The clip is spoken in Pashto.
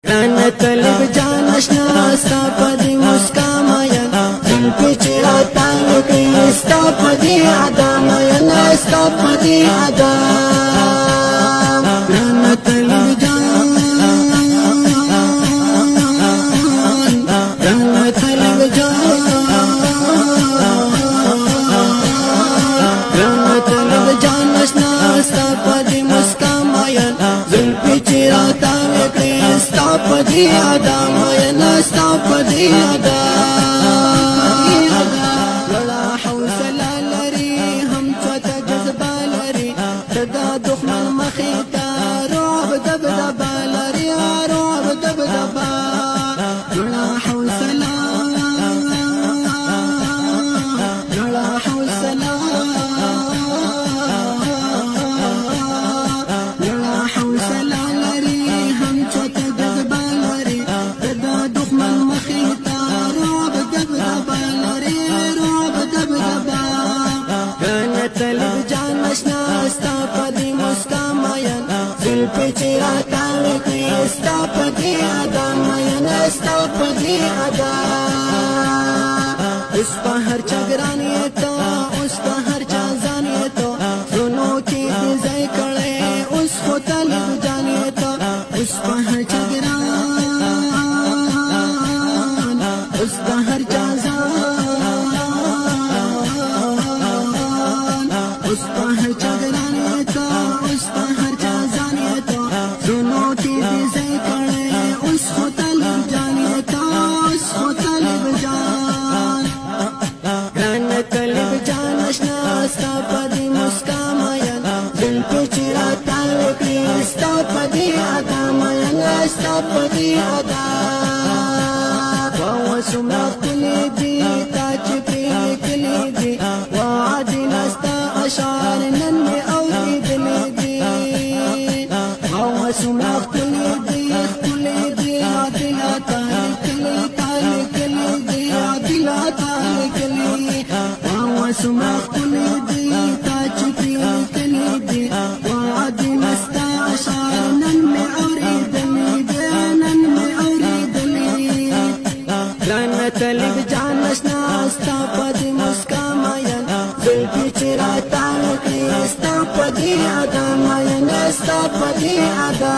رانه طلب جان اشنا ستا پدی مسکا مین زلفی چرا تانگ کی ستا پدی ادا مین ستا پدی ادا رانه طلب جان رانه طلب جان رانه طلب جان اشنا ستا پدی مسکا مین زلفی چرا تانگ کی stop the adam ya stop the adam la hawla la lari hum chata jazba lari tada dukhman makhita ru'b dabdaba lari ru'b dabdaba la hawla la hawla طلب جان اشنا ستا پدی مسکا مین زلفی چرا تانگ کی ستا پدی ادا مین ستا پدی ادا اس پا ہر چگرانی تو اس پا ہر چازانی تو سنو کی دیزائی کڑے اس کو طلب جانی تو اس پا ہر چگران اس پا ہر چازان اس پا ہر چگرانی تو اس پا ہر چازانی تو سنو کی دیزائی کڑے اس کو طلب جانی تو اس کو طلب جان رانه طلب جان اشنا ستا پدی مسکا مین زلفی چرا تانگ کی ستا پدی ادا مین ستا پدی ادا وسمع کلی دی تاج پری کلی دی وعدی نستا اشعار نن اوریدلی دی وسمع کلی دی کلی دی عدلا تالی کلی تالی کلی دی عدلا تالی کلی وسمع کلی دی تاج پری کلی دی وعدی نستا اشعار نن اوریدلی دی نن اوریدلی رانه طلب جان اشنا ستا پدی مسکا مین زلفی چرا تانگ کی ستا پدی ادا مین ستا پدی ادا